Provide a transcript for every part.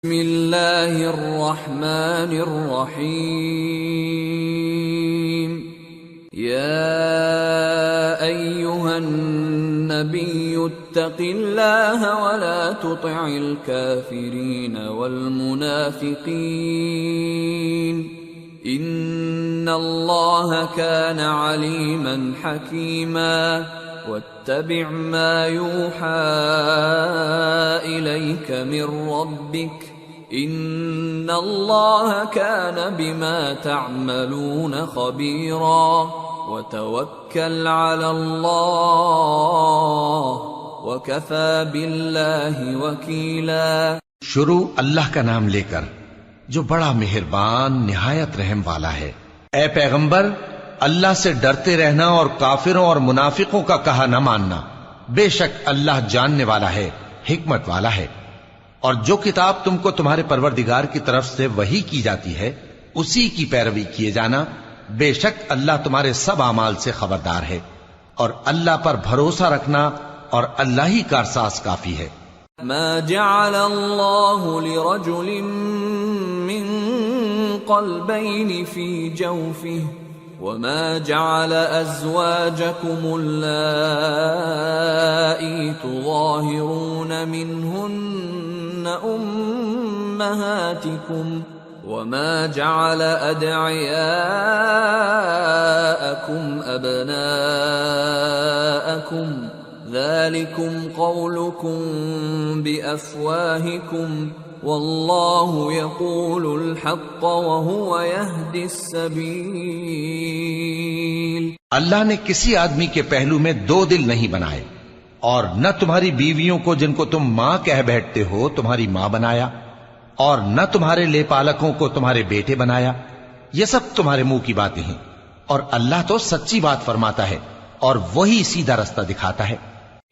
بسم اللہ الرحمن الرحیم یا ایہا النبی اتق اللہ ولا تطع الكافرین والمنافقین ان اللہ کان علیما حکیما واتبع ما يوحى إليك من ربك إن الله كان بما تعملون خبيرا وتوكل على الله وكفى بالله وكيلا۔ شروع اللہ کا نام لے کر جو بڑا مہربان نہایت رحم والا ہے۔ اے پیغمبر، اللہ سے ڈرتے رہنا اور کافروں اور منافقوں کا کہا نہ ماننا، بے شک اللہ جاننے والا ہے، حکمت والا ہے۔ اور جو کتاب تم کو تمہارے پروردگار کی طرف سے وحی کی جاتی ہے اسی کی پیروی کیے جانا، بے شک اللہ تمہارے سب اعمال سے خبردار ہے۔ اور اللہ پر بھروسہ رکھنا اور اللہ ہی کارساز کافی ہے۔ ما جعل اللہ لرجل من قلبین فی جوفہ وما جعل أزواجكم اللائي تظاهرون منهن أمهاتكم وما جعل أدعياءكم أبناءكم ذلكم قولكم بأفواهكم واللہ یقول الحق وہو یہدی السبیل۔ اللہ نے کسی آدمی کے پہلو میں دو دل نہیں بنائے، اور نہ تمہاری بیویوں کو جن کو تم ماں کہہ بیٹھتے ہو تمہاری ماں بنایا، اور نہ تمہارے لے پالکوں کو تمہارے بیٹے بنایا۔ یہ سب تمہارے منہ کی باتیں ہیں، اور اللہ تو سچی بات فرماتا ہے اور وہی سیدھا رستہ دکھاتا ہے۔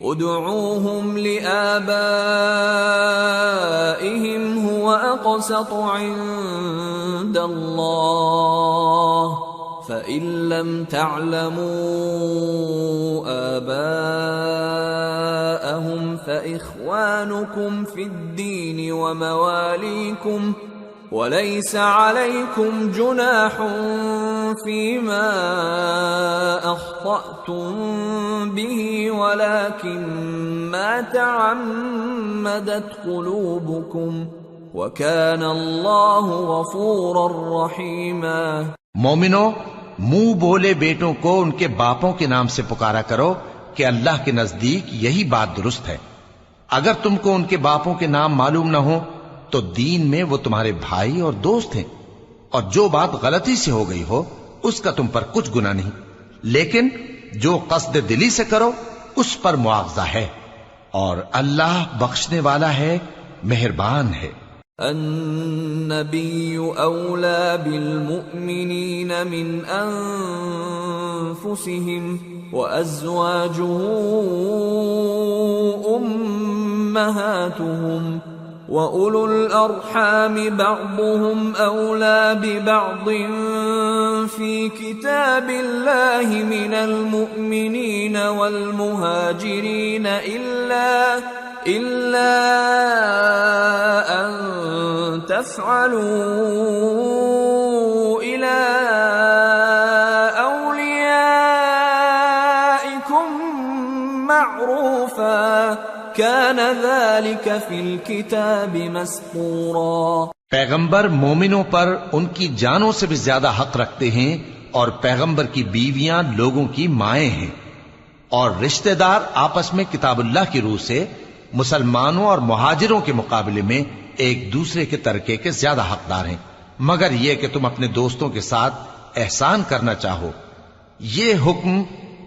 ادعوهم لآبائهم هو أقسط عند الله فإن لم تعلموا آباءهم فإخوانكم في الدين ومواليكم وليس عليكم جناح فيما أخطأتم به ولكن ما تعمدت قلوبكم وكان الله غفورا رحيما۔ مومنو، منہ بولے بیٹوں کو ان کے باپوں کے نام سے پکارا کرو کہ اللہ کے نزدیک یہی بات درست ہے۔ اگر تم کو ان کے باپوں کے نام معلوم نہ ہو تو دین میں وہ تمہارے بھائی اور دوست ہیں، اور جو بات غلطی سے ہو گئی ہو اس کا تم پر کچھ گناہ نہیں، لیکن جو قصد دلی سے کرو اس پر مواخذہ ہے، اور اللہ بخشنے والا ہے، مہربان ہے۔ النبی اولا بالمؤمنین من انفسهم وازواجه امہاتهم وَأُولُو الْأَرْحَامِ بَعْضُهُمْ أَوْلَى بِبَعْضٍ فِي كِتَابِ اللَّهِ مِنَ الْمُؤْمِنِينَ وَالْمُهَاجِرِينَ إِلَّا أَن تَفْعَلُوا إِلَى أَوْلِيَائِكُمْ مَعْرُوفًا كان ذلك في الكتاب مسطورا۔ پیغمبر مومنوں پر ان کی جانوں سے بھی زیادہ حق رکھتے ہیں، اور پیغمبر کی بیویاں لوگوں کی مائیں ہیں، اور رشتہ دار آپس میں کتاب اللہ کی روح سے مسلمانوں اور مہاجروں کے مقابلے میں ایک دوسرے کے ترکے کے زیادہ حقدار ہیں، مگر یہ کہ تم اپنے دوستوں کے ساتھ احسان کرنا چاہو۔ یہ حکم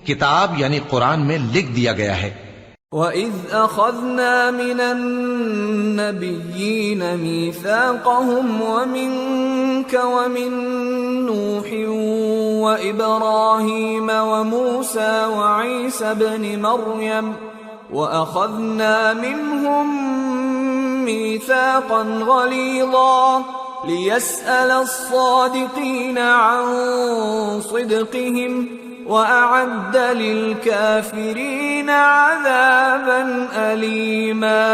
کتاب یعنی قرآن میں لکھ دیا گیا ہے۔ وَإِذْ أَخَذْنَا مِنَ النَّبِيِّينَ مِيثَاقَهُمْ وَمِنْكَ وَمِنْ نُوحٍ وَإِبْرَاهِيمَ وَمُوسَى وَعِيسَى ابْنِ مَرْيَمَ وَأَخَذْنَا مِنْهُمْ مِيثَاقًا غَلِيظًا لِيَسْأَلَ الصَّادِقِينَ عَنْ صِدْقِهِمْ وَأَعَدَّ لِلْكَافِرِينَ عَذَابًا أَلِيمًا۔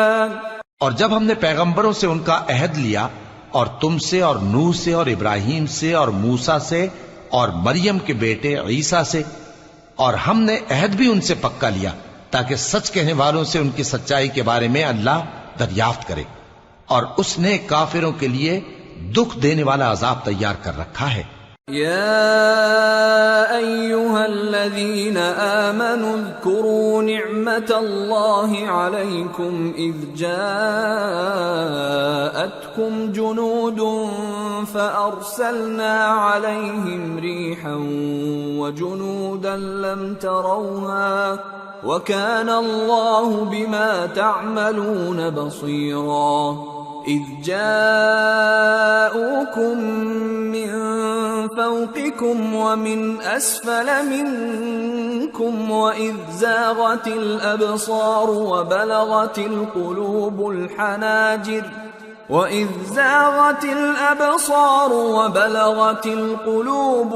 اور جب ہم نے پیغمبروں سے ان کا عہد لیا اور تم سے اور نوح سے اور ابراہیم سے اور موسیٰ سے اور مریم کے بیٹے عیسیٰ سے، اور ہم نے عہد بھی ان سے پکا لیا تاکہ سچ کہنے والوں سے ان کی سچائی کے بارے میں اللہ دریافت کرے، اور اس نے کافروں کے لیے دکھ دینے والا عذاب تیار کر رکھا ہے۔ يا أيها الذين آمنوا اذكروا نعمة الله عليكم إذ جاءتكم جنود فأرسلنا عليهم ريحا وجنودا لم تروها وكان الله بما تعملون بصيرا إذ جاءوكم من فوقكم ومن أسفل منكم وإذ زاغت الأبصار وبلغت القلوب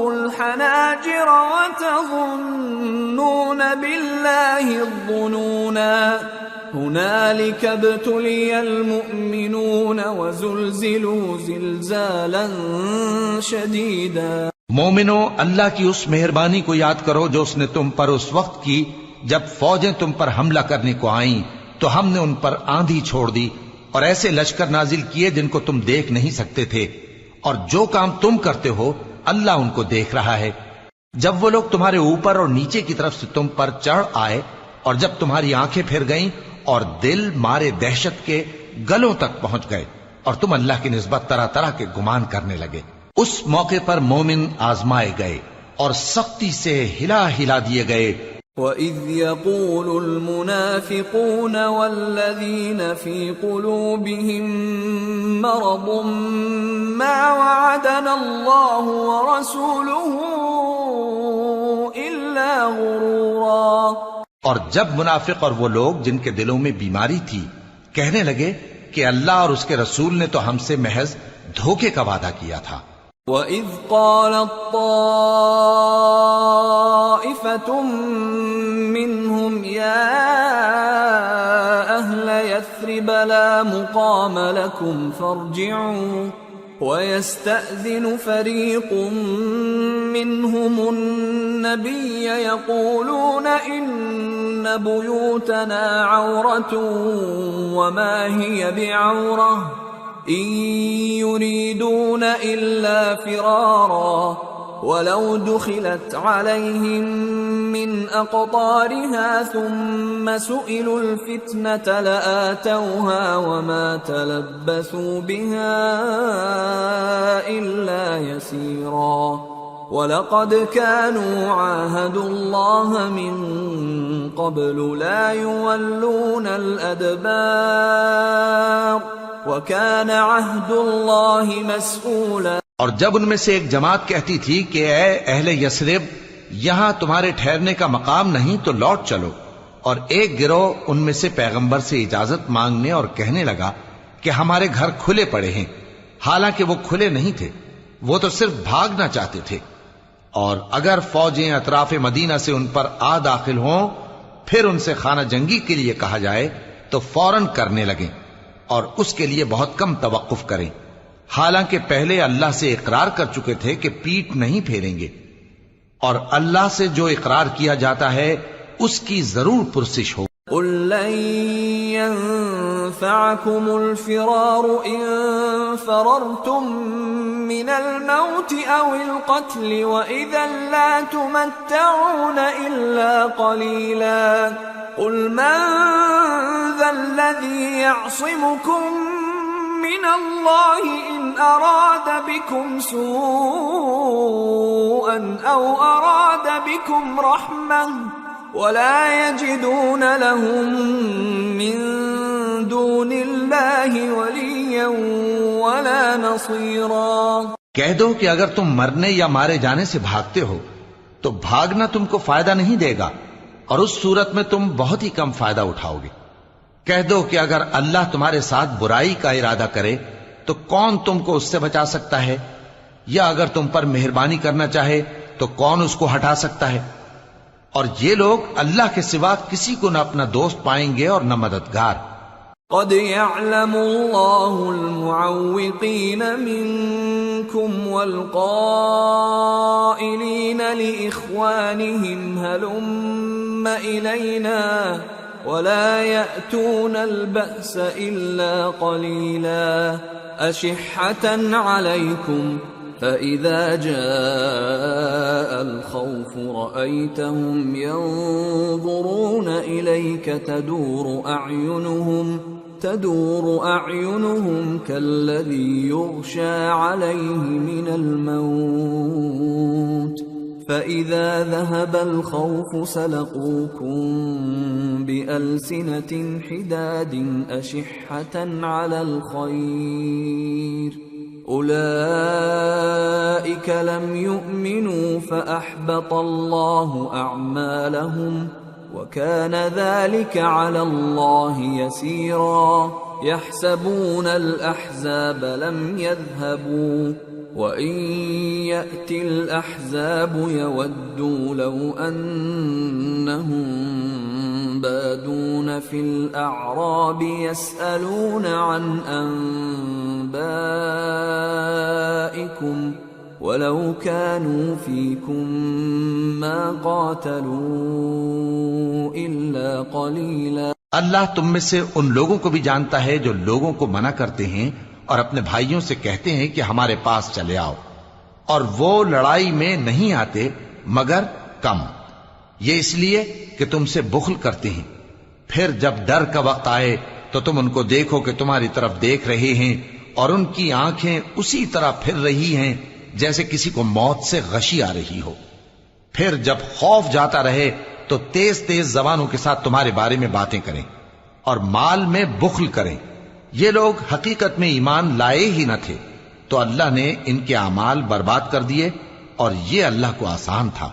الحناجر وتظنون بالله الظنونا هنالك ابتلي المؤمنون وزلزلوا زلزالا شديدا۔ مومنو، اللہ کی اس مہربانی کو یاد کرو جو اس نے تم پر اس وقت کی جب فوجیں تم پر حملہ کرنے کو آئیں تو ہم نے ان پر آندھی چھوڑ دی اور ایسے لشکر نازل کیے جن کو تم دیکھ نہیں سکتے تھے، اور جو کام تم کرتے ہو اللہ ان کو دیکھ رہا ہے۔ جب وہ لوگ تمہارے اوپر اور نیچے کی طرف سے تم پر چڑھ آئے اور جب تمہاری آنکھیں پھر گئیں اور دل مارے دہشت کے گلوں تک پہنچ گئے اور تم اللہ کی نسبت طرح طرح کے گمان کرنے لگے، اس موقع پر مومن آزمائے گئے اور سختی سے ہلا ہلا دیے گئے۔ وَإِذْ يَقُولُ الْمُنَافِقُونَ وَالَّذِينَ فِي قُلُوبِهِم مَّرَضٌ مَّا وَعَدَنَا اللَّهُ وَرَسُولُهُ إِلَّا غُرُورًا۔ اور جب منافق اور وہ لوگ جن کے دلوں میں بیماری تھی کہنے لگے کہ اللہ اور اس کے رسول نے تو ہم سے محض دھوکے کا وعدہ کیا تھا۔ وَإِذْ قَالَتْ طَائِفَةٌ مِّنْهُمْ يَا أَهْلَ يَثْرِبَ لَا مُقَامَ لَكُمْ فَارْجِعُوا وَيَسْتَأْذِنُ فَرِيقٌ مِّنْهُمُ النَّبِيَّ يَقُولُونَ إِنَّ بُيُوتَنَا عَوْرَةٌ وَمَا هِيَ بِعَوْرَةٍ إِن يُرِيدُونَ إِلَّا فِرَارًا وَلَوْ دُخِلَتْ عَلَيْهِم مِّنْ أَقْطَارِهَا ثُمَّ سُئِلُوا الْفِتْنَةَ لَآتَوْهَا وَمَا تَلَبَّثُوا بِهَا إِلَّا يَسِيرًا وَلَقَدْ كَانُوا عَاهَدُوا اللَّهَ مِن قَبْلُ لَا يُوَلُّونَ الْأَدْبَارَ وَكَانَ عَهْدُ اللَّهِ مَسْئُولًا۔ اور جب ان میں سے ایک جماعت کہتی تھی کہ اے اہل یثرب، یہاں تمہارے ٹھہرنے کا مقام نہیں تو لوٹ چلو، اور ایک گروہ ان میں سے پیغمبر سے اجازت مانگنے اور کہنے لگا کہ ہمارے گھر کھلے پڑے ہیں، حالانکہ وہ کھلے نہیں تھے، وہ تو صرف بھاگنا چاہتے تھے، اور اگر فوجیں اطراف مدینہ سے ان پر آ داخل ہوں پھر ان سے خانہ جنگی کے لیے کہا جائے تو فوراً کرنے لگیں اور اس کے لیے بہت کم توقف کریں، حالانکہ پہلے اللہ سے اقرار کر چکے تھے کہ پیٹ نہیں پھیریں گے، اور اللہ سے جو اقرار کیا جاتا ہے اس کی ضرور پرسش ہو۔ قُل لَّن يَنفَعَكُمُ الْفِرَارُ إِن فَرَرْتُم مِّنَ الْمَوْتِ أَوِ الْقَتْلِ وَإِذًا لَّا تُمَتَّعُونَ إِلَّا قَلِيلًا قُلْ مَن ذَا الَّذِي يَعْصِمُكُم مِّنَ اللَّهِ إِنْ أَرَادَ بِكُمْ سُوءًا أَوْ أَرَادَ بِكُمْ رَحْمَةً وَلَا يَجِدُونَ لَهُم مِّن دُونِ اللَّهِ وَلِيًّا وَلَا نَصِيرًا۔ کہہ دو کہ اگر تم مرنے یا مارے جانے سے بھاگتے ہو تو بھاگنا تم کو فائدہ نہیں دے گا، اور اس صورت میں تم بہت ہی کم فائدہ اٹھاؤ گے۔ کہہ دو کہ اگر اللہ تمہارے ساتھ برائی کا ارادہ کرے تو کون تم کو اس سے بچا سکتا ہے، یا اگر تم پر مہربانی کرنا چاہے تو کون اس کو ہٹا سکتا ہے؟ اور یہ لوگ اللہ کے سوا کسی کو نہ اپنا دوست پائیں گے اور نہ مددگار۔ قد يعلم الله المعوقين منكم والقائلين لإخوانهم هلم إلينا ولا يأتون البأس إلا قليلا أشحة عليكم فإذا جاء الخوف رأيتهم ينظرون إليك تدور أعينهم كالذي يغشى عليه من الموت فإذا ذهب الخوف سلقوكم بألسنة حداد أشحة على الخير أولئك لم يؤمنوا فأحبط الله أعمالهم وكان ذلك على الله يسيرا يحسبون الأحزاب لم يذهبوا وإن يأتي الأحزاب يودوا لو أنهم بادون في الأعراب يسألون عن أنبائكم ولو كانوا فيكم ما قاتلوا إلا قليلا. اللہ تم میں سے ان لوگوں کو بھی جانتا ہے جو لوگوں کو منع کرتے ہیں اور اپنے بھائیوں سے کہتے ہیں کہ ہمارے پاس چلے آؤ، اور وہ لڑائی میں نہیں آتے مگر کم، یہ اس لیے کہ تم سے بخل کرتے ہیں. پھر جب ڈر کا وقت آئے تو تم ان کو دیکھو کہ تمہاری طرف دیکھ رہے ہیں اور ان کی آنکھیں اسی طرح پھر رہی ہیں جیسے کسی کو موت سے غشی آ رہی ہو. پھر جب خوف جاتا رہے تو تیز تیز زبانوں کے ساتھ تمہارے بارے میں باتیں کریں اور مال میں بخل کریں. یہ لوگ حقیقت میں ایمان لائے ہی نہ تھے تو اللہ نے ان کے اعمال برباد کر دیے اور یہ اللہ کو آسان تھا.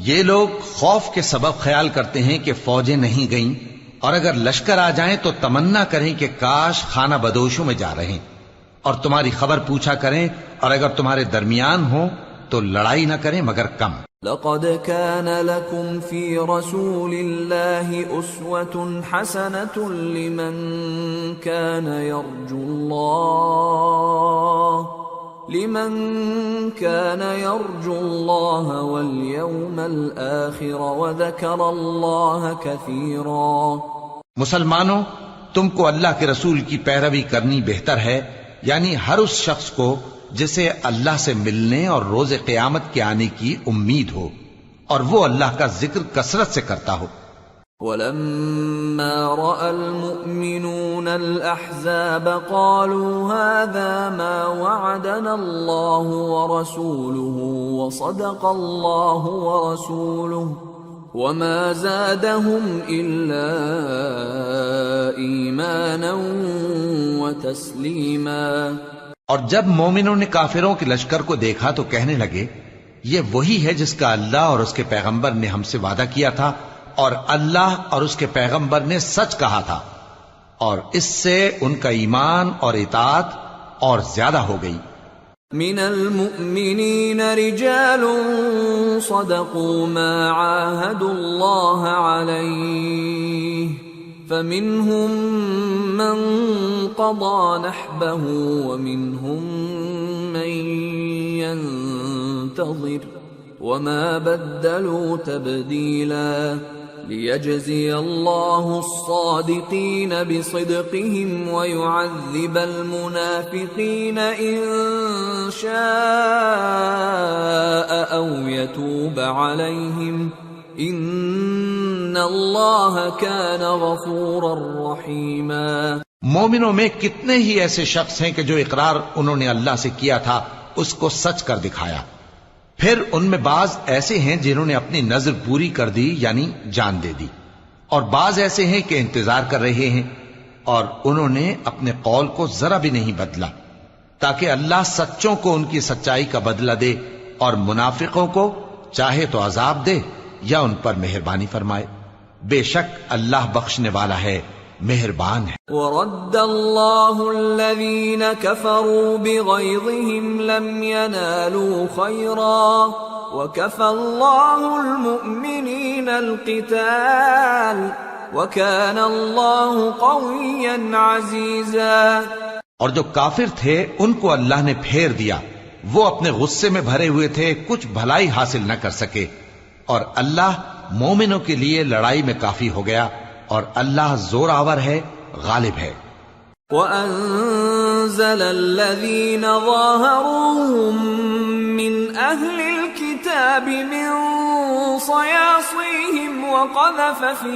یہ لوگ خوف کے سبب خیال کرتے ہیں کہ فوجیں نہیں گئیں، اور اگر لشکر آ جائیں تو تمنا کریں کہ کاش خانہ بدوشوں میں جا رہے، اور تمہاری خبر پوچھا کریں، اور اگر تمہارے درمیان ہو تو لڑائی نہ کریں مگر کم. لقد كان لكم في رسول الله أسوة حسنة لمن كان يرجو الله واليوم الآخر وذكر الله كثيرا. مسلمانوں، تم کو اللہ کے رسول کی پیروی کرنی بہتر ہے، یعنی ہر اس شخص کو جسے اللہ سے ملنے اور روز قیامت کے آنے کی امید ہو اور وہ اللہ کا ذکر کثرت سے کرتا ہو. وَلَمَّا رَأَى الْمُؤْمِنُونَ الْأَحْزَابَ قَالُوا هَذَا مَا وَعَدَنَا اللَّهُ وَرَسُولُهُ وَصَدَقَ اللَّهُ وَرَسُولُهُ وَمَا زَادَهُمْ إِلَّا إِيمَانًا وَتَسْلِيمًا. اور جب مومنوں نے کافروں کے لشکر کو دیکھا تو کہنے لگے یہ وہی ہے جس کا اللہ اور اس کے پیغمبر نے ہم سے وعدہ کیا تھا، اور اللہ اور اس کے پیغمبر نے سچ کہا تھا، اور اس سے ان کا ایمان اور اطاعت اور زیادہ ہو گئی. من المؤمنین رجال صدقوا ما عاهدوا الله عليه فمنهم من قضى نحبه ومنهم من ينتظر وما بدلوا تبديلا ليجزي الله الصادقين بصدقهم ويعذب المنافقين إن شاء أو يتوب عليهم ان اللہ کان غفورا رحیما. مومنوں میں کتنے ہی ایسے شخص ہیں کہ جو اقرار انہوں نے اللہ سے کیا تھا اس کو سچ کر دکھایا. پھر ان میں بعض ایسے ہیں جنہوں نے اپنی نظر پوری کر دی یعنی جان دے دی، اور بعض ایسے ہیں کہ انتظار کر رہے ہیں، اور انہوں نے اپنے قول کو ذرا بھی نہیں بدلا تاکہ اللہ سچوں کو ان کی سچائی کا بدلہ دے اور منافقوں کو چاہے تو عذاب دے یا ان پر مہربانی فرمائے. بے شک اللہ بخشنے والا ہے، مہربان ہے. وَرَدَّ اللَّهُ الَّذِينَ كَفَرُوا بِغَيْظِهِمْ لَمْ يَنَالُوا خَيْرًا وَكَفَى اللَّهُ الْمُؤْمِنِينَ الْقِتَالَ وَكَانَ اللَّهُ قَوِيًّا عَزِيزًا. اور جو کافر تھے ان کو اللہ نے پھیر دیا، وہ اپنے غصے میں بھرے ہوئے تھے، کچھ بھلائی حاصل نہ کر سکے، اور اللہ مومنوں کے لیے لڑائی میں کافی ہو گیا، اور اللہ زور آور ہے، غالب ہے۔ وَأَنزَلَ الَّذِينَ ظَاهَرُوهُم مِّنْ أَهْلِ الْكِتَابِ مِنْ صَيَاصِيهِمْ وَقَذَفَ فِي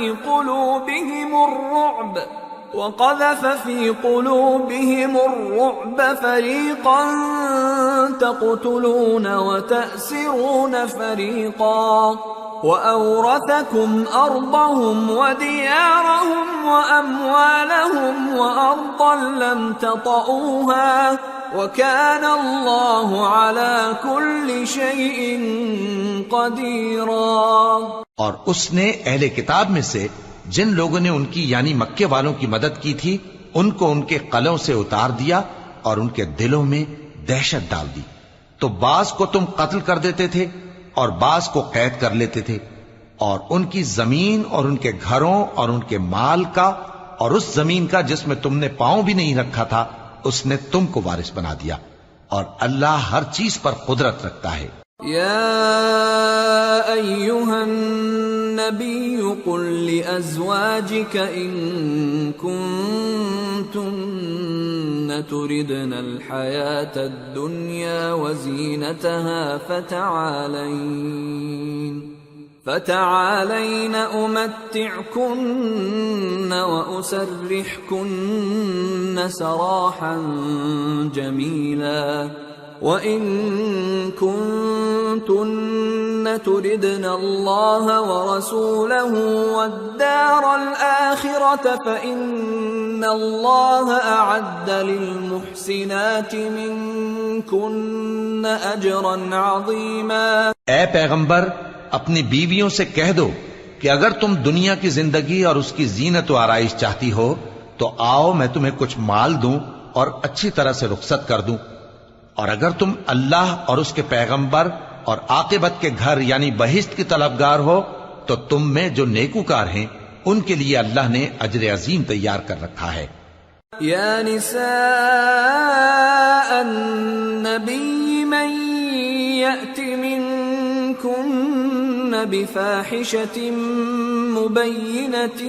قُلُوبِهِمُ الرُّعْبَ فَرِيقًا تَقْتُلُونَ وَتَأْسِرُونَ فَرِيقًا وَأَوْرَثَكُمْ أَرْضَهُمْ وَدِيَارَهُمْ وَأَمْوَالَهُمْ وَأَرْضًا لَّمْ تَطَئُوهَا وَكَانَ اللَّهُ عَلَى كُلِّ شَيْءٍ قَدِيرًا۔ اور اس نے اہل کتاب میں سے جن لوگوں نے ان کی یعنی مکے والوں کی مدد کی تھی ان کو ان کے قلعوں سے اتار دیا اور ان کے دلوں میں دہشت ڈال دی، تو بعض کو تم قتل کر دیتے تھے اور بعض کو قید کر لیتے تھے، اور ان کی زمین اور ان کے گھروں اور ان کے مال کا اور اس زمین کا جس میں تم نے پاؤں بھی نہیں رکھا تھا اس نے تم کو وارث بنا دیا، اور اللہ ہر چیز پر قدرت رکھتا ہے۔ يا أيها النبي قل لأزواجك إن كنتن تردن الحياة الدنيا وزينتها فتعالين أمتعكن وأسرحكن سراحا جميلا وَإِن كُنتُنَّ تُرِدْنَ اللَّهَ وَرَسُولَهُ وَالدَّارَ الْآخِرَةَ فَإِنَّ اللَّهَ أَعَدَّ لِلْمُحْسِنَاتِ مِنكُنَّ أَجْرًا عَظِيمًا۔ اے پیغمبر اپنی بیویوں سے کہہ دو کہ اگر تم دنیا کی زندگی اور اس کی زینت و آرائش چاہتی ہو تو آؤ میں تمہیں کچھ مال دوں اور اچھی طرح سے رخصت کر دوں، اور اگر تم اللہ اور اس کے پیغمبر اور عاقبت کے گھر یعنی بہشت کی طلبگار ہو تو تم میں جو نیکوکار ہیں ان کے لیے اللہ نے اجر عظیم تیار کر رکھا ہے۔ یا نساء النبی من یأت منکن بفاحشة مبینة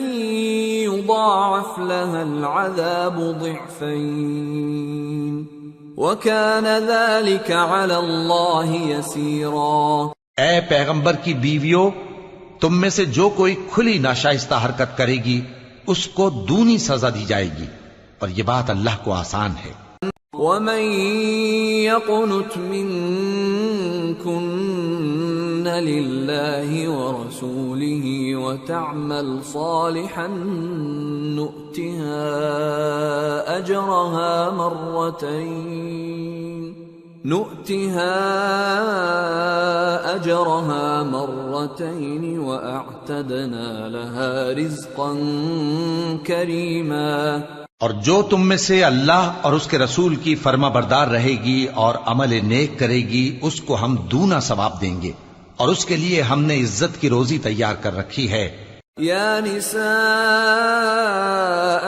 یضاعف لها العذاب ضعفین وَكَانَ ذَلِكَ عَلَى اللَّهِ يَسِيرًا۔ اے پیغمبر کی بیویوں، تم میں سے جو کوئی کھلی ناشائستہ حرکت کرے گی اس کو دونی سزا دی جائے گی، اور یہ بات اللہ کو آسان ہے۔ وَمَن يَقْنُتْ مِنكُنَّ لِلَّهِ وَرَسُولِهِ وَتَعْمَلْ صَالِحًا نُؤْتِهَا أَجْرَهَا مرتين وَأَعْتَدْنَا لَهَا رِزْقًا كَرِيمًا۔ اور جو تم میں سے اللہ اور اس کے رسول کی فرما بردار رہے گی اور عمل نیک کرے گی اس کو ہم دونا ثواب دیں گے، اور اس کے لیے ہم نے عزت کی روزی تیار کر رکھی ہے۔ یا نساء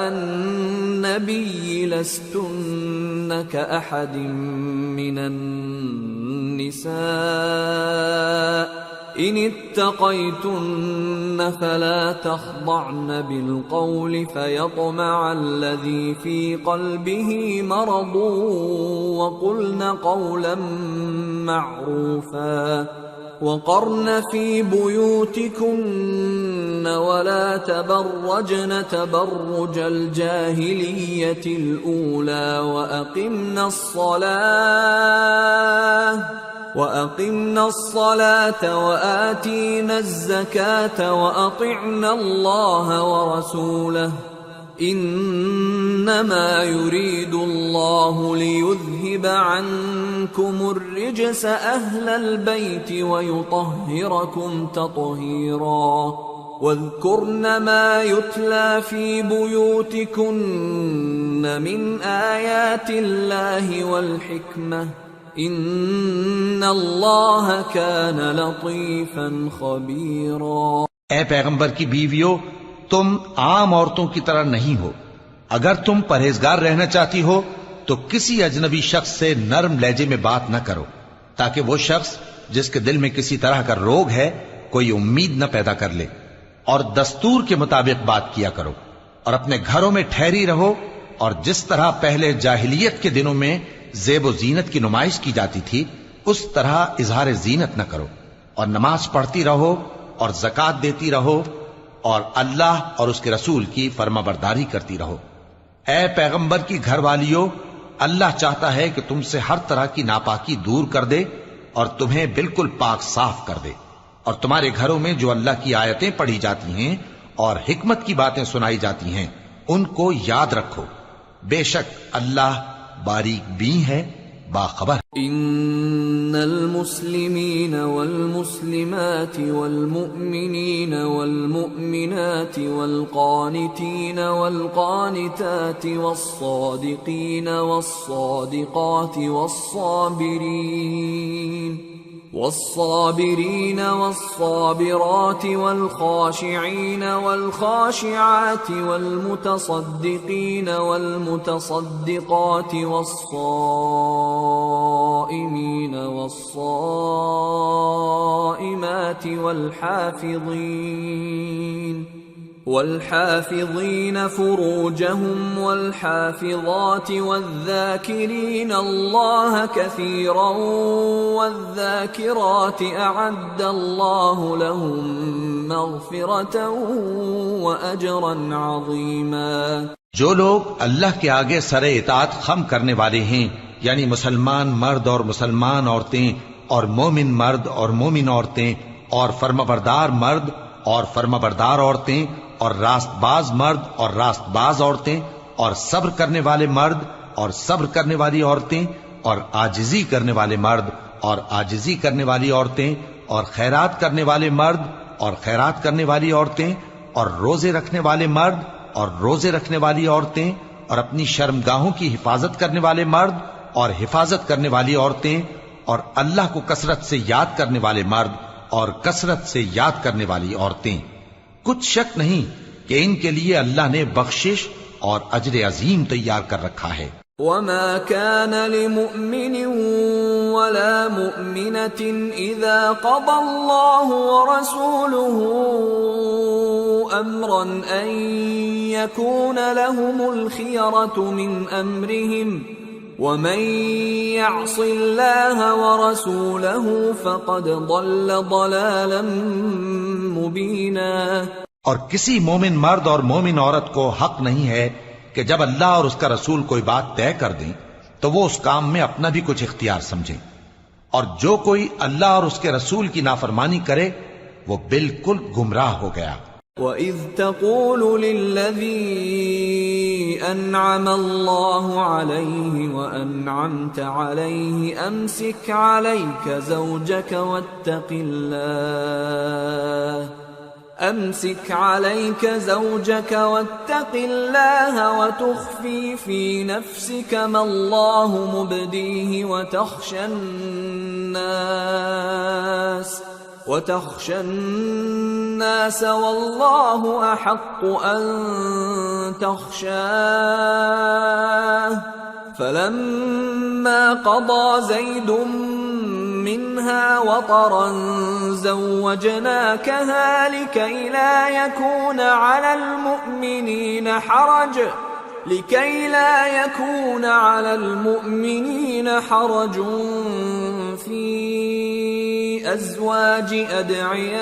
النبی لستن كأحد من النساء ان اتقيتن فلا تخضعن بالقول فيطمع الذي في قلبه مرض وقلن قولا معروفا وقرن في بيوتكن ولا تبرجن تبرج الجاهلية الأولى وأقمنا الصلاة وآتينا الزكاة وأطعنا الله ورسوله إنما يريد الله ليذهب عنكم الرجس أهل البيت ويطهركم تطهيرا واذكرن ما يتلى في بيوتكن من آيات الله والحكمة ان اللہ کان لطیفا خبیرا۔ اے پیغمبر کی بیویوں، تم عام عورتوں کی طرح نہیں ہو۔ اگر تم پرہیزگار رہنا چاہتی ہو تو کسی اجنبی شخص سے نرم لہجے میں بات نہ کرو، تاکہ وہ شخص جس کے دل میں کسی طرح کا روگ ہے کوئی امید نہ پیدا کر لے، اور دستور کے مطابق بات کیا کرو، اور اپنے گھروں میں ٹھہری رہو، اور جس طرح پہلے جاہلیت کے دنوں میں زیب و زینت کی نمائش کی جاتی تھی اس طرح اظہار زینت نہ کرو، اور نماز پڑھتی رہو اور زکوٰۃ دیتی رہو، اور اللہ اور اس کے رسول کی فرما برداری کرتی رہو۔ اے پیغمبر کی گھر والیو، اللہ چاہتا ہے کہ تم سے ہر طرح کی ناپاکی دور کر دے اور تمہیں بالکل پاک صاف کر دے، اور تمہارے گھروں میں جو اللہ کی آیتیں پڑھی جاتی ہیں اور حکمت کی باتیں سنائی جاتی ہیں ان کو یاد رکھو، بے شک اللہ باریک بین ہے، باخبر۔ ان المسلمین والمسلمات والمؤمنین والمؤمنات والقانتین والقانتات والصادقین والصادقات والصابرين والصابرات والخاشعين والخاشعات والمتصدقين والمتصدقات والصائمين والصائمات والحافظين فروجهم والحافظات والذاكرين الله كثيرا والذاكرات أعد الله لهم مغفرة وأجرا عظيما۔ جو لوگ اللہ کے آگے سر اطاعت خم کرنے والے ہیں، یعنی مسلمان مرد اور مسلمان عورتیں اور مومن مرد اور مومن عورتیں اور فرمانبردار مرد اور فرمانبردار عورتیں اور راست باز مرد اور راست باز عورتیں اور صبر کرنے والے مرد اور صبر کرنے والی عورتیں اور عاجزی کرنے والے مرد اور عاجزی کرنے والی عورتیں اور خیرات کرنے والے مرد اور خیرات کرنے والی عورتیں اور روزے رکھنے والے مرد اور روزے رکھنے والی عورتیں اور اپنی شرمگاہوں کی حفاظت کرنے والے مرد اور حفاظت کرنے والی عورتیں اور اللہ کو کثرت سے یاد کرنے والے مرد اور کثرت سے یاد کرنے والی عورتیں۔ کچھ شک نہیں کہ ان کے لیے اللہ نے بخشش اور اجر عظیم تیار کر رکھا ہے۔ وما كان لمؤمن ولا مؤمنة إذا قضى الله ورسوله أمرا أن يكون لهم الخيرة من أمرهم ومن يعص الله ورسوله فقد ضل ضلالا مبينا۔ اور کسی مومن مرد اور مومن عورت کو حق نہیں ہے کہ جب اللہ اور اس کا رسول کوئی بات طے کر دیں تو وہ اس کام میں اپنا بھی کچھ اختیار سمجھیں، اور جو کوئی اللہ اور اس کے رسول کی نافرمانی کرے وہ بالکل گمراہ ہو گیا۔ وَإِذْ تَقُولُ لِلَّذِي أَنْعَمَ اللَّهُ عَلَيْهِ وَأَنْعَمْتَ عَلَيْهِ أَمْسِكْ عَلَيْكَ زَوْجَكَ وَاتَّقِ اللَّهَ وَتُخْفِي فِي نَفْسِكَ مَا اللَّهُ مُبْدِيهِ وتخشى الناس والله أحق أن تخشاه فلما قضى زيد منها وطرا زوجناكها لكي لا يكون على المؤمنين حرج في أزواج أدعيائهم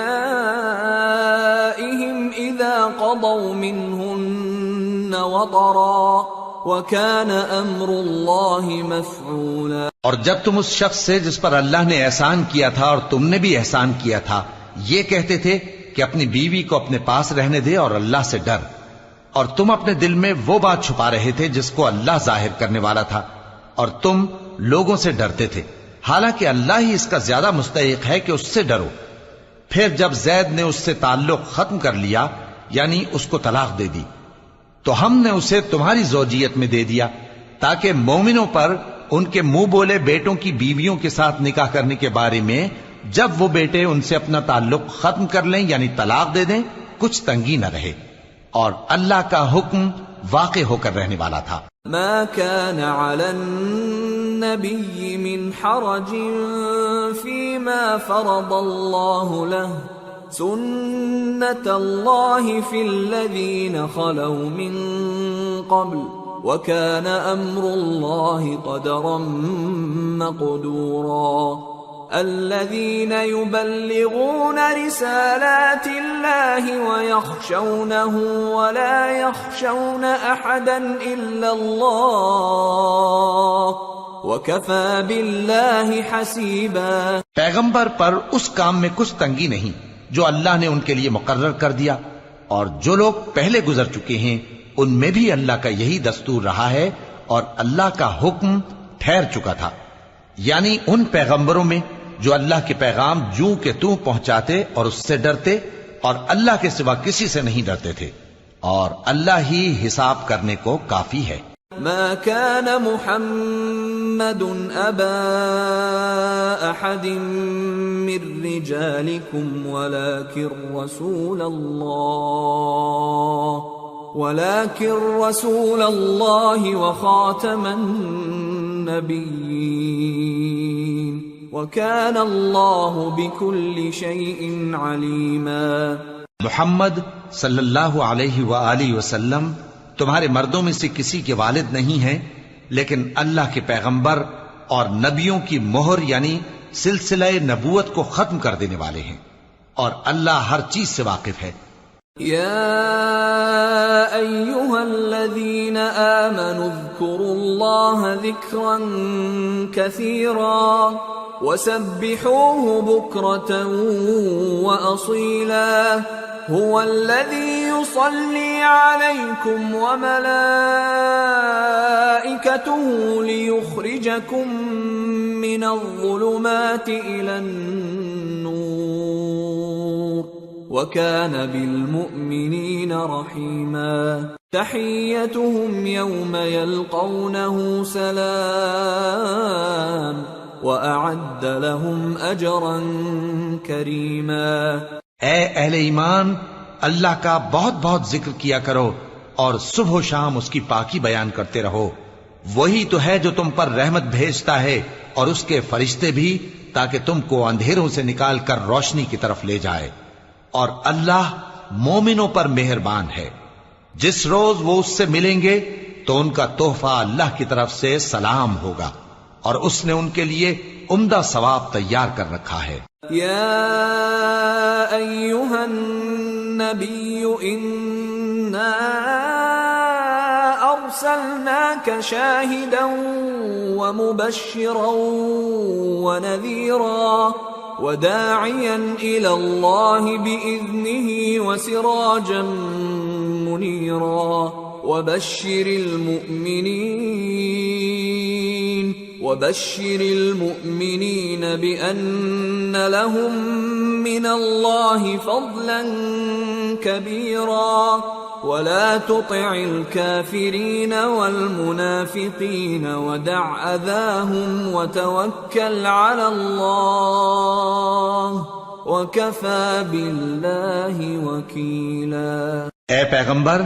إذا قضوا منهن وطرا وكان أمر الله مفعولا۔ اور جب تم اس شخص سے جس پر اللہ نے احسان کیا تھا اور تم نے بھی احسان کیا تھا یہ کہتے تھے کہ اپنی بیوی کو اپنے پاس رہنے دے اور اللہ سے ڈر، اور تم اپنے دل میں وہ بات چھپا رہے تھے جس کو اللہ ظاہر کرنے والا تھا، اور تم لوگوں سے ڈرتے تھے، حالانکہ اللہ ہی اس کا زیادہ مستحق ہے کہ اس سے ڈرو۔ پھر جب زید نے اس سے تعلق ختم کر لیا یعنی اس کو طلاق دے دی تو ہم نے اسے تمہاری زوجیت میں دے دیا تاکہ مومنوں پر ان کے منہ بولے بیٹوں کی بیویوں کے ساتھ نکاح کرنے کے بارے میں جب وہ بیٹے ان سے اپنا تعلق ختم کر لیں یعنی طلاق دے دیں کچھ تنگی نہ رہے۔ اور اللہ کا حکم واقع ہو کر رہنے والا تھا۔ ما كان على النبي من حرج فيما فرض الله له سنة الله في الذين خلوا من قبل وكان أمر الله قدرا مقدورا الذين يبلغون رسالات الله ويخشونه ولا يخشون أحدا إلا الله وكفى بالله حسيبا۔ پیغمبر پر اس کام میں کچھ تنگی نہیں جو اللہ نے ان کے لیے مقرر کر دیا، اور جو لوگ پہلے گزر چکے ہیں ان میں بھی اللہ کا یہی دستور رہا ہے، اور اللہ کا حکم ٹھہر چکا تھا، یعنی ان پیغمبروں میں جو اللہ کے پیغام جوں کہ توں پہنچاتے اور اس سے ڈرتے اور اللہ کے سوا کسی سے نہیں ڈرتے تھے، اور اللہ ہی حساب کرنے کو کافی ہے۔ ما كان محمد أبا أحد من رجالكم ولكن رسول الله وخاتم النبيين وكان الله بكل شيء عليما۔ محمد صلی اللہ علیہ وآلہ وسلم تمہارے مردوں میں سے کسی کے والد نہیں ہیں، لیکن اللہ کے پیغمبر اور نبیوں کی مہر یعنی سلسلہ نبوت کو ختم کر دینے والے ہیں، اور اللہ ہر چیز سے واقف ہے۔ يا أيها الذين آمنوا اذكروا الله ذكرا كثيرا وسبحوه بكرة وأصيلا هو الذي يصلي عليكم وملائكته ليخرجكم من الظلمات إلى النور وكان بالمؤمنين رحيما تحيتهم يوم يلقونه سلام وأعد لهم أجرا كريما۔ اے اہل ایمان، اللہ کا بہت بہت ذکر کیا کرو اور صبح و شام اس کی پاکی بیان کرتے رہو، وہی تو ہے جو تم پر رحمت بھیجتا ہے اور اس کے فرشتے بھی، تاکہ تم کو اندھیروں سے نکال کر روشنی کی طرف لے جائے، اور اللہ مومنوں پر مہربان ہے۔ جس روز وہ اس سے ملیں گے تو ان کا تحفہ اللہ کی طرف سے سلام ہوگا، اور اس نے ان کے لیے عمدہ ثواب تیار کر رکھا ہے۔ يا أيها النبي إنا أرسلناك شاهدا ومبشرا ونذيرا وداعيا إلى الله بإذنه وسراجا منيرا وبشر المؤمنين بأن لهم من الله فضلا كبيرا ولا تطع الكافرين والمنافقين ودع أذاهم وتوكل على الله وكفى بالله وكيلا۔ اے پیغمبر،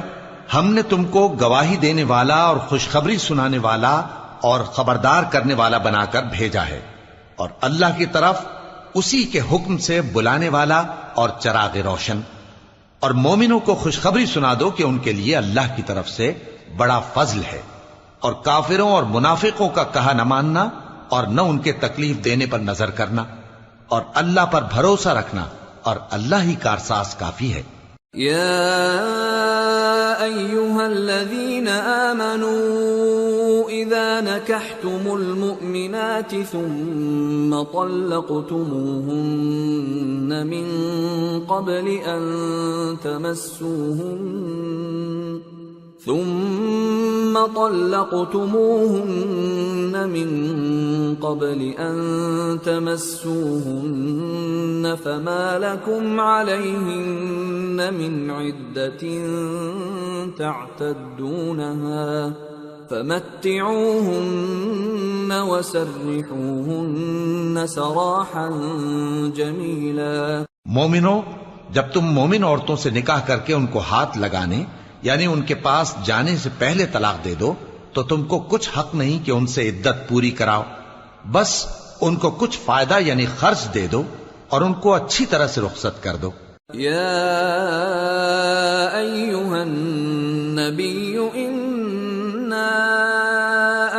ہم نے تم کو گواہی دینے والا اور خوشخبری سنانے والا اور خبردار کرنے والا بنا کر بھیجا ہے، اور اللہ کی طرف اسی کے حکم سے بلانے والا اور چراغ روشن، اور مومنوں کو خوشخبری سنا دو کہ ان کے لیے اللہ کی طرف سے بڑا فضل ہے، اور کافروں اور منافقوں کا کہا نہ ماننا اور نہ ان کے تکلیف دینے پر نظر کرنا، اور اللہ پر بھروسہ رکھنا، اور اللہ ہی کارساز کافی ہے۔ يا أيها الذين آمنوا إذا نكحتم المؤمنات ثم طلقتموهن من قبل أن تمسوهن فما لكم عليهن من عدة تعتدونها فمتعوهن وسرحوهن سراحا جميلا۔ مومنو، جب تم مومن عورتوں سے نکاح کر کے ان کو ہاتھ لگانے یعنی ان کے پاس جانے سے پہلے طلاق دے دو تو تم کو کچھ حق نہیں کہ ان سے عدت پوری کراؤ، بس ان کو کچھ فائدہ یعنی خرچ دے دو اور ان کو اچھی طرح سے رخصت کر دو۔ یا ایھا النبی انا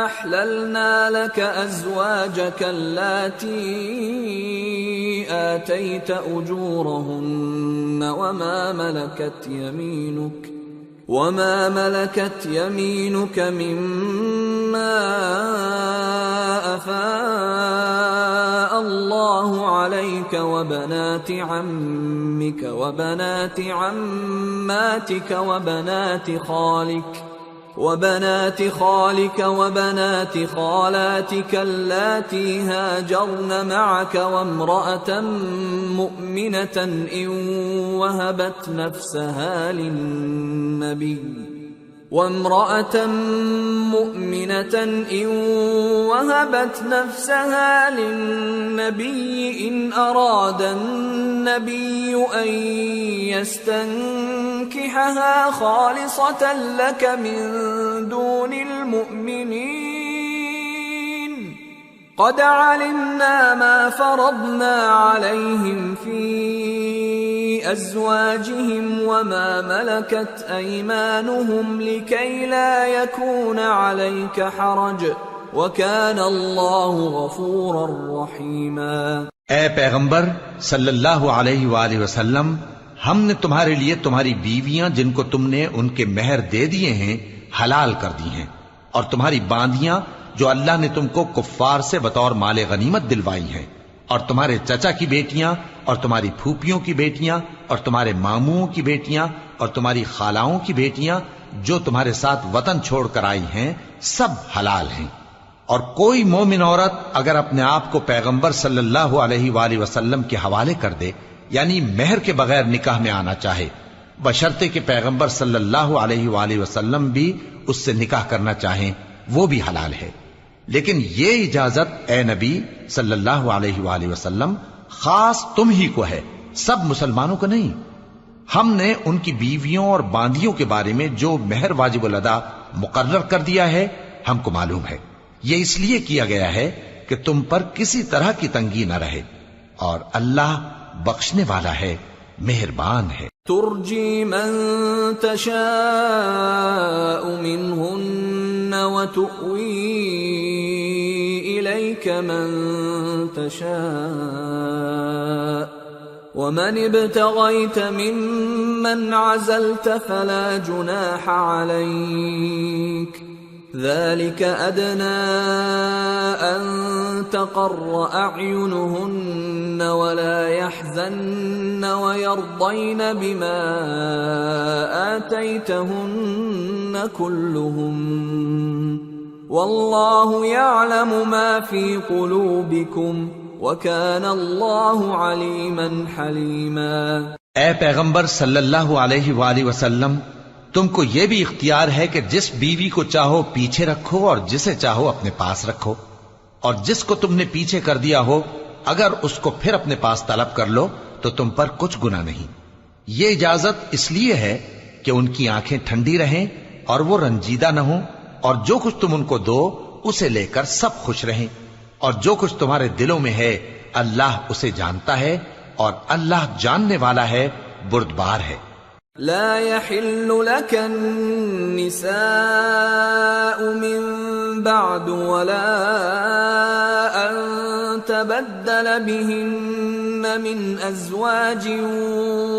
احللنا لك ازواجك اللاتي آتيت اجورهن وما ملكت يمينك مما أفاء الله عليك وبنات عمك وبنات عماتك وبنات خالك وبنات خالاتك اللاتي هاجرن معك وامرأة مؤمنة إن وهبت نفسها للنبي إن أراد النبي أن يستنكحها خالصة لك من دون المؤمنين قد علمنا ما فرضنا عليهم في أزواجهم وما ملكت أيمانهم لكي لا يكون عليك حرج وكان الله غفورا رحيما۔ اے پیغمبر صلی اللہ علیہ وآلہ وسلم، ہم نے تمہارے لیے تمہاری بیویاں جن کو تم نے ان کے مہر دے دیے ہیں حلال کر دی ہیں، اور تمہاری باندیاں جو اللہ نے تم کو کفار سے بطور مال غنیمت دلوائی ہیں، اور تمہارے چچا کی بیٹیاں اور تمہاری پھوپھیوں کی بیٹیاں اور تمہارے ماموں کی بیٹیاں اور تمہاری خالاؤں کی بیٹیاں جو تمہارے ساتھ وطن چھوڑ کر آئی ہیں، سب حلال ہیں۔ اور کوئی مومن عورت اگر اپنے آپ کو پیغمبر صلی اللہ علیہ وآلہ وسلم کے حوالے کر دے، یعنی مہر کے بغیر نکاح میں آنا چاہے، بشرطے کہ پیغمبر صلی اللہ علیہ وآلہ وسلم بھی اس سے نکاح کرنا چاہیں، وہ بھی حلال ہے۔ لیکن یہ اجازت اے نبی صلی اللہ علیہ وآلہ وسلم خاص تم ہی کو ہے، سب مسلمانوں کو نہیں۔ ہم نے ان کی بیویوں اور باندیوں کے بارے میں جو مہر واجب الادا مقرر کر دیا ہے ہم کو معلوم ہے، یہ اس لیے کیا گیا ہے کہ تم پر کسی طرح کی تنگی نہ رہے، اور اللہ بخشنے والا ہے، مہربان ہے۔ ترجی من تشاء منہن وتؤوی الیک من تشاء ومن ابتغیت ممن عزلت فلا جناح علیک ذلك أدنى أن تقر أعينهن ولا يحزن ويرضين بما آتيتهن كلهم والله يعلم ما في قلوبكم وكان الله عليما حليما۔ اے پیغمبر صلی اللہ علیہ وآلہ وسلم، تم کو یہ بھی اختیار ہے کہ جس بیوی کو چاہو پیچھے رکھو اور جسے چاہو اپنے پاس رکھو، اور جس کو تم نے پیچھے کر دیا ہو اگر اس کو پھر اپنے پاس طلب کر لو تو تم پر کچھ گناہ نہیں۔ یہ اجازت اس لیے ہے کہ ان کی آنکھیں ٹھنڈی رہیں اور وہ رنجیدہ نہ ہوں، اور جو کچھ تم ان کو دو اسے لے کر سب خوش رہیں، اور جو کچھ تمہارے دلوں میں ہے اللہ اسے جانتا ہے، اور اللہ جاننے والا ہے، بردبار ہے۔ لا يحل لك النساء من بعد ولا أن تبدل بهن من أزواج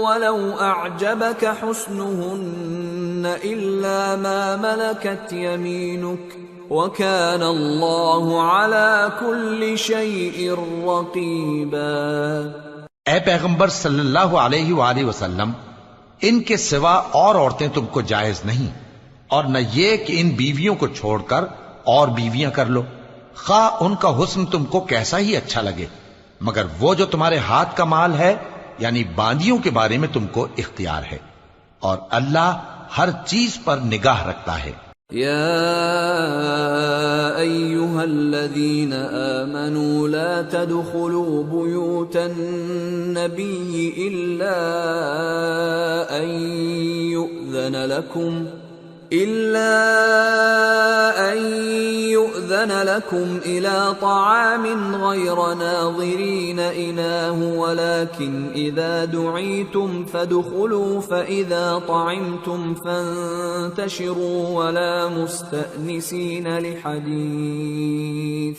ولو أعجبك حسنهن إلا ما ملكت يمينك وكان الله على كل شيء رقيبا۔ اے پیغمبر صلی اللہ علیہ وآلہ وسلم، ان کے سوا اور عورتیں تم کو جائز نہیں، اور نہ یہ کہ ان بیویوں کو چھوڑ کر اور بیویاں کر لو، خواہ ان کا حسن تم کو کیسا ہی اچھا لگے، مگر وہ جو تمہارے ہاتھ کا مال ہے یعنی باندیوں کے بارے میں تم کو اختیار ہے، اور اللہ ہر چیز پر نگاہ رکھتا ہے۔ يا أيها الذين آمنوا لا تدخلوا بيوت النبي إلا أن يؤذن لكم إلى طعام غير ناظرين إناه ولكن إذا دعيتم فادخلوا فإذا طعمتم فانتشروا ولا مستأنسين لحديث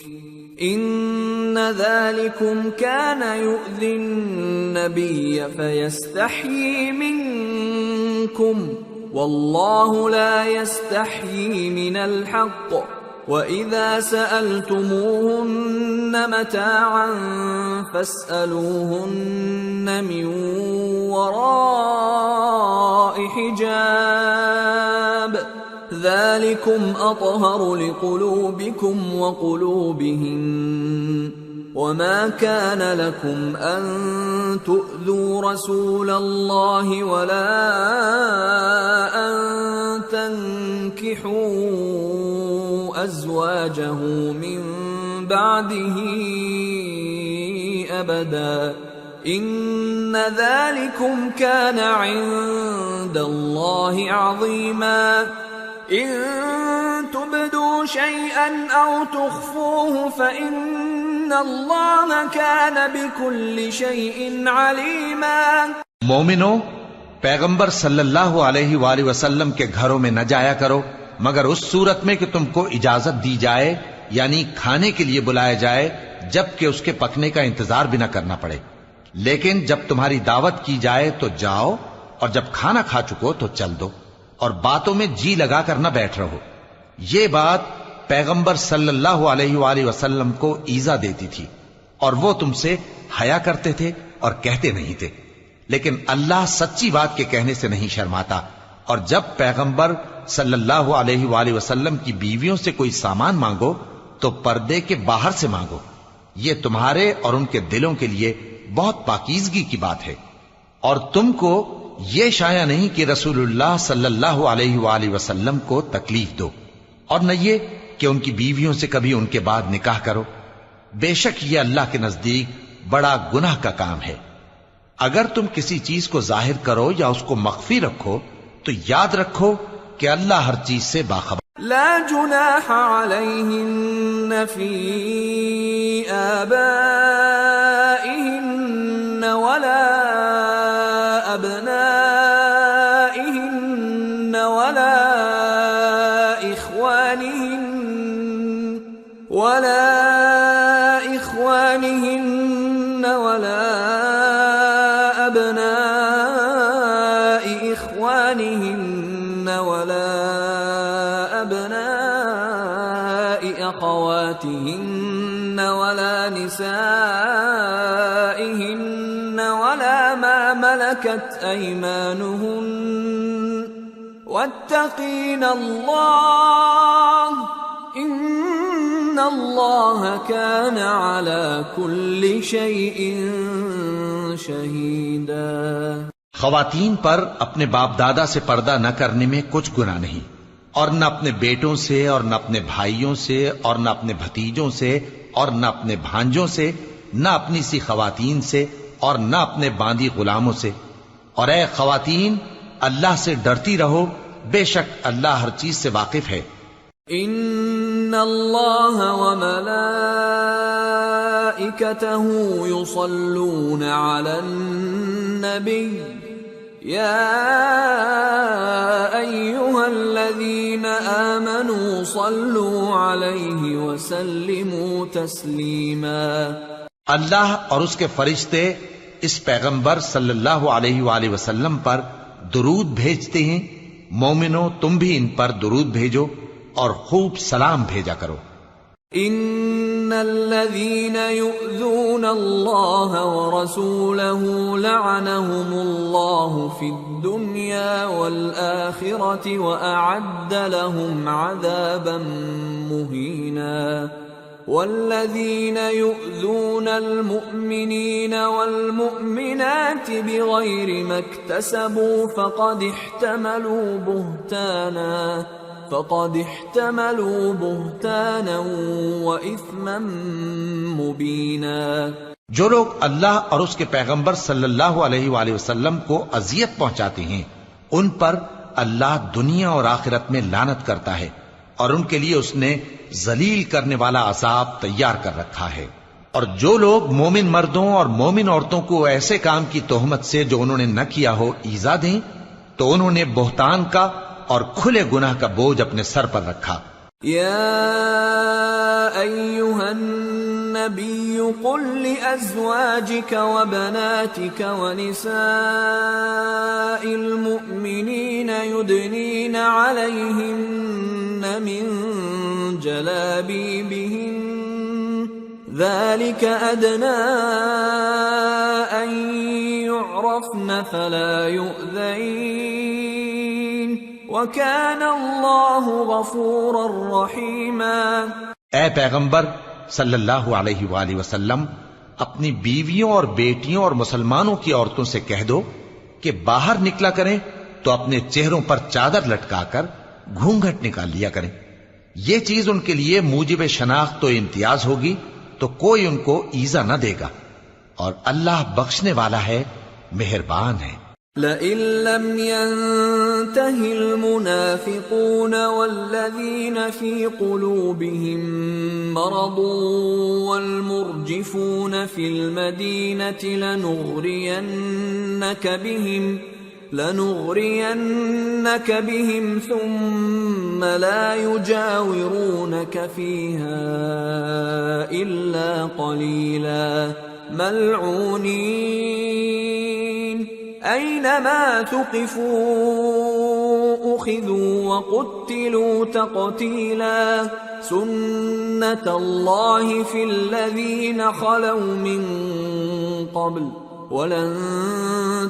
إن ذلكم كان يؤذي النبي فيستحيي منكم والله لا يستحيي من الحق وإذا سألتموهن متاعا فاسألوهن من وراء حجاب ذلكم أطهر لقلوبكم وقلوبهن وما كان لكم أن تؤذوا رسول الله ولا أن تنكحوا أزواجه من بعده أبدا إن ذلكم كان عند الله عظيما إن تبدوا شيئا أو تخفوه فإن الله كان بكل شيء عليما مومنو، پیغمبر صلی اللہ علیہ وآلہ وسلم کے گھروں میں نہ جایا کرو مگر اس صورت میں کہ تم کو اجازت دی جائے، یعنی کھانے کے لیے بلایا جائے جبکہ اس کے پکنے کا انتظار بھی نہ کرنا پڑے، لیکن جب تمہاری دعوت کی جائے تو جاؤ اور جب کھانا کھا چکو تو چل دو اور باتوں میں جی لگا کر نہ بیٹھ رہو۔ یہ بات پیغمبر صلی اللہ علیہ وآلہ وسلم کو ایذا دیتی تھی اور وہ تم سے حیا کرتے تھے اور کہتے نہیں تھے، لیکن اللہ سچی بات کے کہنے سے نہیں شرماتا، اور جب پیغمبر صلی اللہ علیہ وآلہ وسلم کی بیویوں سے کوئی سامان مانگو تو پردے کے باہر سے مانگو، یہ تمہارے اور ان کے دلوں کے لیے بہت پاکیزگی کی بات ہے۔ اور تم کو یہ شایع نہیں کہ رسول اللہ صلی اللہ علیہ وآلہ وسلم کو تکلیف دو، اور نہ یہ کہ ان کی بیویوں سے کبھی ان کے بعد نکاح کرو، بے شک یہ اللہ کے نزدیک بڑا گناہ کا کام ہے۔ اگر تم کسی چیز کو ظاہر کرو یا اس کو مخفی رکھو تو یاد رکھو کہ اللہ ہر چیز سے باخبر۔ لا جناح عليهن في آبائهن ولا أبنائهن ولا إخوانهن ولا أبناء إخوانهن ولا أبناء أخواتهن ولا نسائهن ولا ما ملكت أيمانهن واتقين الله إن الله كان على كل شيء شهيدا۔ خواتین پر اپنے باپ دادا سے پردہ نہ کرنے میں کچھ گناہ نہیں، اور نہ اپنے بیٹوں سے اور نہ اپنے بھائیوں سے اور نہ اپنے بھتیجوں سے اور نہ اپنے بھانجوں سے، نہ اپنی سی خواتین سے اور نہ اپنے باندی غلاموں سے۔ اور اے خواتین، اللہ سے ڈرتی رہو، بے شک اللہ ہر چیز سے واقف ہے۔ ان اللہ وملائکته یصلون علی النبی یا ایها الذین آمنوا صلوا علیہ وسلموا تسلیما۔ اللہ اور اس کے فرشتے اس پیغمبر صلی اللہ علیہ وآلہ وسلم پر درود بھیجتے ہیں، مومنو تم بھی ان پر درود بھیجو اور خوب سلام بھیجا کرو۔ ان الذين يؤذون الله ورسوله لعنهم الله في الدنيا والآخرة وأعد لهم عذابا مهينا والذين يؤذون المؤمنين والمؤمنات بغير ما اكتسبوا فقد احتملوا فقد احتملوا بهتانا وإثما مبينا۔ جو لوگ اللہ اور اس کے پیغمبر صلی اللہ علیہ وآلہ وسلم کو اذیت پہنچاتے ہیں ان پر اللہ دنیا اور آخرت میں لعنت کرتا ہے، اور ان کے لیے اس نے ذلیل کرنے والا عذاب تیار کر رکھا ہے۔ اور جو لوگ مومن مردوں اور مومن عورتوں کو ایسے کام کی تہمت سے جو انہوں نے نہ کیا ہو ایذا دیں تو انہوں نے بہتان کا اور کھلے گناہ کا بوجھ اپنے سر پر رکھا۔ یا ایھا النبی قل لأزواجک وبناتک ونساء المؤمنین یدنین علیہن من جلابیبہن ذلك أدنى أن يعرفن فلا يؤذين وكان الله غفورا رحيما۔ اے پیغمبر صلی اللہ علیہ وآلہ وسلم اپنی بیویوں اور بیٹیوں اور مسلمانوں کی عورتوں سے کہہ دو کہ باہر نکلا کریں تو اپنے چہروں پر چادر لٹکا کر گھونگھٹ نکال لیا کریں، یہ چیز ان کے لیے موجب شناخت و امتیاز ہوگی تو کوئی ان کو ایذا نہ دے گا، اور اللہ بخشنے والا ہے، مہربان ہے۔ لئن لم ينته المنافقون والذين في قلوبهم مرض والمرجفون في المدينة لنغرينك بهم ثم لا يجاورونك فيها إلا قليلا ملعونين أينما ثقفوا أخذوا وقتلوا تقتيلا سنة الله في الذين خلوا من قبل وَلَن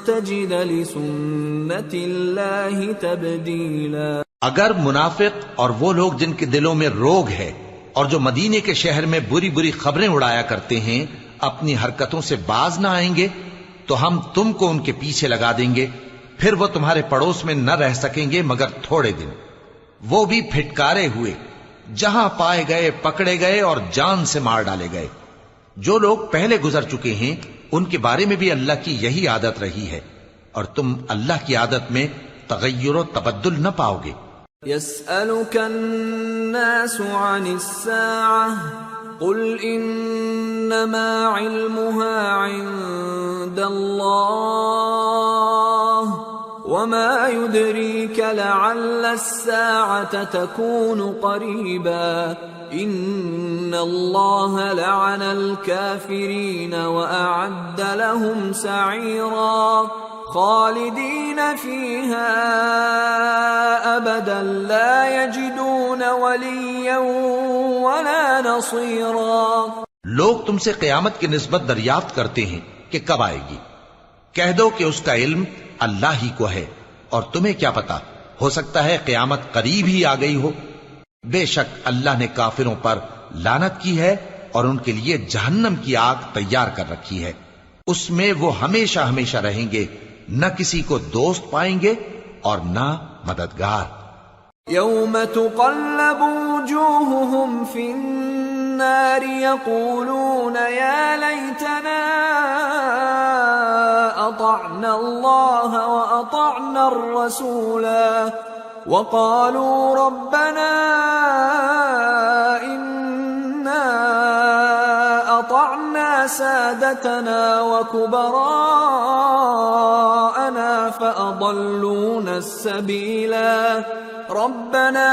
تَجِدَ لِسُنَّةِ اللَّهِ تَبْدِيلًا۔ اگر منافق اور وہ لوگ جن کے دلوں میں روگ ہے اور جو مدینے کے شہر میں بری بری خبریں اڑایا کرتے ہیں اپنی حرکتوں سے باز نہ آئیں گے تو ہم تم کو ان کے پیچھے لگا دیں گے، پھر وہ تمہارے پڑوس میں نہ رہ سکیں گے مگر تھوڑے دن، وہ بھی پھٹکارے ہوئے، جہاں پائے گئے پکڑے گئے اور جان سے مار ڈالے گئے۔ جو لوگ پہلے گزر چکے ہیں ان کے بارے میں بھی اللہ کی یہی عادت رہی ہے، اور تم اللہ کی عادت میں تغیر و تبدل نہ پاؤ گے۔ يسألك الناس عن الساعة قل إنما علمها عند الله وما يدريك لعل الساعة تكون قريبا إن الله لعن الكافرين وأعد لهم سعيرا خالدين فيها أبدا لا يجدون وليا ولا نصيرا۔ لوگ تم سے قیامت کی نسبت دریافت کرتے ہیں کہ کب آئے گی، کہہ دو کہ اس کا علم اللہ ہی کو ہے، اور تمہیں کیا پتا، ہو سکتا ہے قیامت قریب ہی آ گئی ہو۔ بے شک اللہ نے کافروں پر لعنت کی ہے اور ان کے لیے جہنم کی آگ تیار کر رکھی ہے، اس میں وہ ہمیشہ ہمیشہ رہیں گے، نہ کسی کو دوست پائیں گے اور نہ مددگار۔ یوم تقلب وجوہہم فی النار یقولون یا لیتنا اطعنا اللہ واطعنا الرسولا وقالوا ربنا إنا أطعنا سادتنا وكبراءنا فأضلونا السبيلا ربنا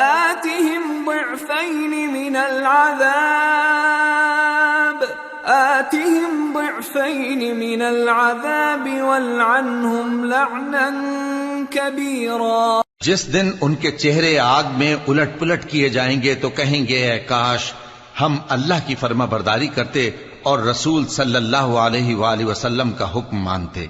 آتهم ضعفين من العذاب والعنهم لعنا كبيرا۔ جس دن ان کے چہرے آگ میں الٹ پلٹ کیے جائیں گے تو کہیں گے اے کاش ہم اللہ کی فرما برداری کرتے اور رسول صلی اللہ علیہ وآلہ وسلم کا حکم مانتے،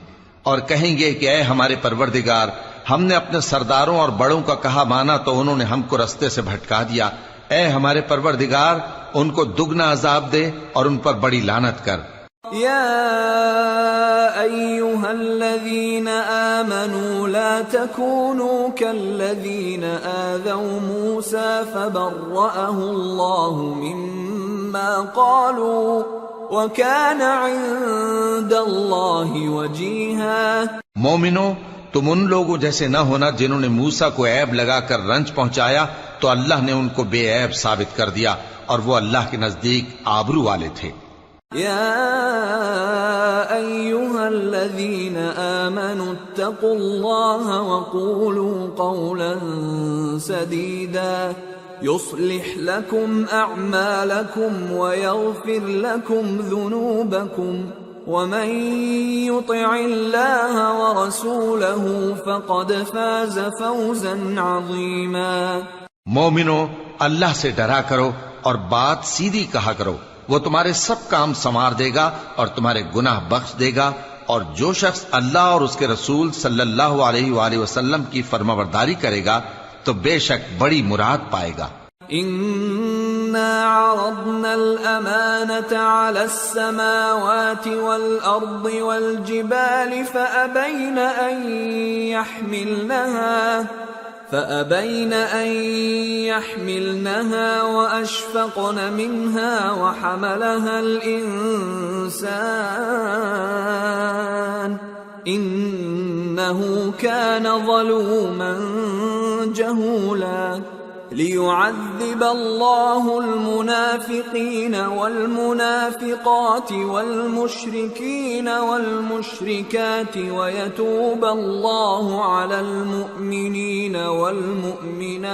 اور کہیں گے کہ اے ہمارے پروردگار ہم نے اپنے سرداروں اور بڑوں کا کہا مانا تو انہوں نے ہم کو رستے سے بھٹکا دیا، اے ہمارے پروردگار ان کو دگنا عذاب دے اور ان پر بڑی لعنت کر۔ يا أيها الذين آمنوا لا تكونوا كالذين آذوا موسى فبرأه الله مما قالوا وكان عند الله وجيها۔ مومنو، تم ان لوگوں جیسے نہ ہونا جنہوں نے موسیٰ کو عیب لگا کر رنج پہنچایا تو اللہ نے ان کو بے عیب ثابت کر دیا اور وہ اللہ کے نزدیک آبرو والے تھے۔ يا أيها الذين آمنوا اتقوا الله وقولوا قولا سديدا يصلح لكم أعمالكم ويغفر لكم ذنوبكم ومن يطع الله ورسوله فقد فاز فوزا عظيما۔ مومنو، اللہ سے ڈرا کرو اور بات سیدھی کہا کرو، وہ تمہارے سب کام سنوار دے گا اور تمہارے گناہ بخش دے گا، اور جو شخص اللہ اور اس کے رسول صلی اللہ علیہ وآلہ وسلم کی فرمانبرداری کرے گا تو بے شک بڑی مراد پائے گا۔ إنا عرضنا الأمانة على السماوات والأرض والجبال فأبين أن يحملنها وأشفقن منها وحملها الإنسان إنه كان ظلوما جهولا۔ ليعذب الله المنافقين والمنافقات والمشركين والمشركات ويتوب الله على المؤمنين والمؤمنات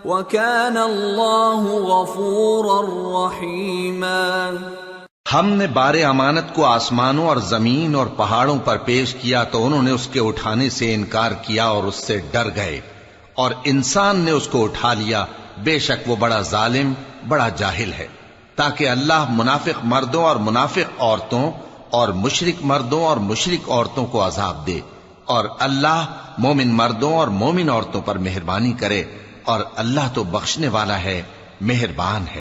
وكان الله غفورا رحيما۔ ہم نے بار امانت کو آسمانوں اور زمین اور پہاڑوں پر پیش کیا تو انہوں نے اس کے اٹھانے سے انکار کیا اور اس سے ڈر گئے، اور انسان نے اس کو اٹھا لیا، بے شک وہ بڑا ظالم، بڑا جاہل ہے، تاکہ اللہ منافق مردوں اور منافق عورتوں اور مشرک مردوں اور مشرک عورتوں کو عذاب دے، اور اللہ مومن مردوں اور مومن عورتوں پر مہربانی کرے، اور اللہ تو بخشنے والا ہے، مہربان ہے۔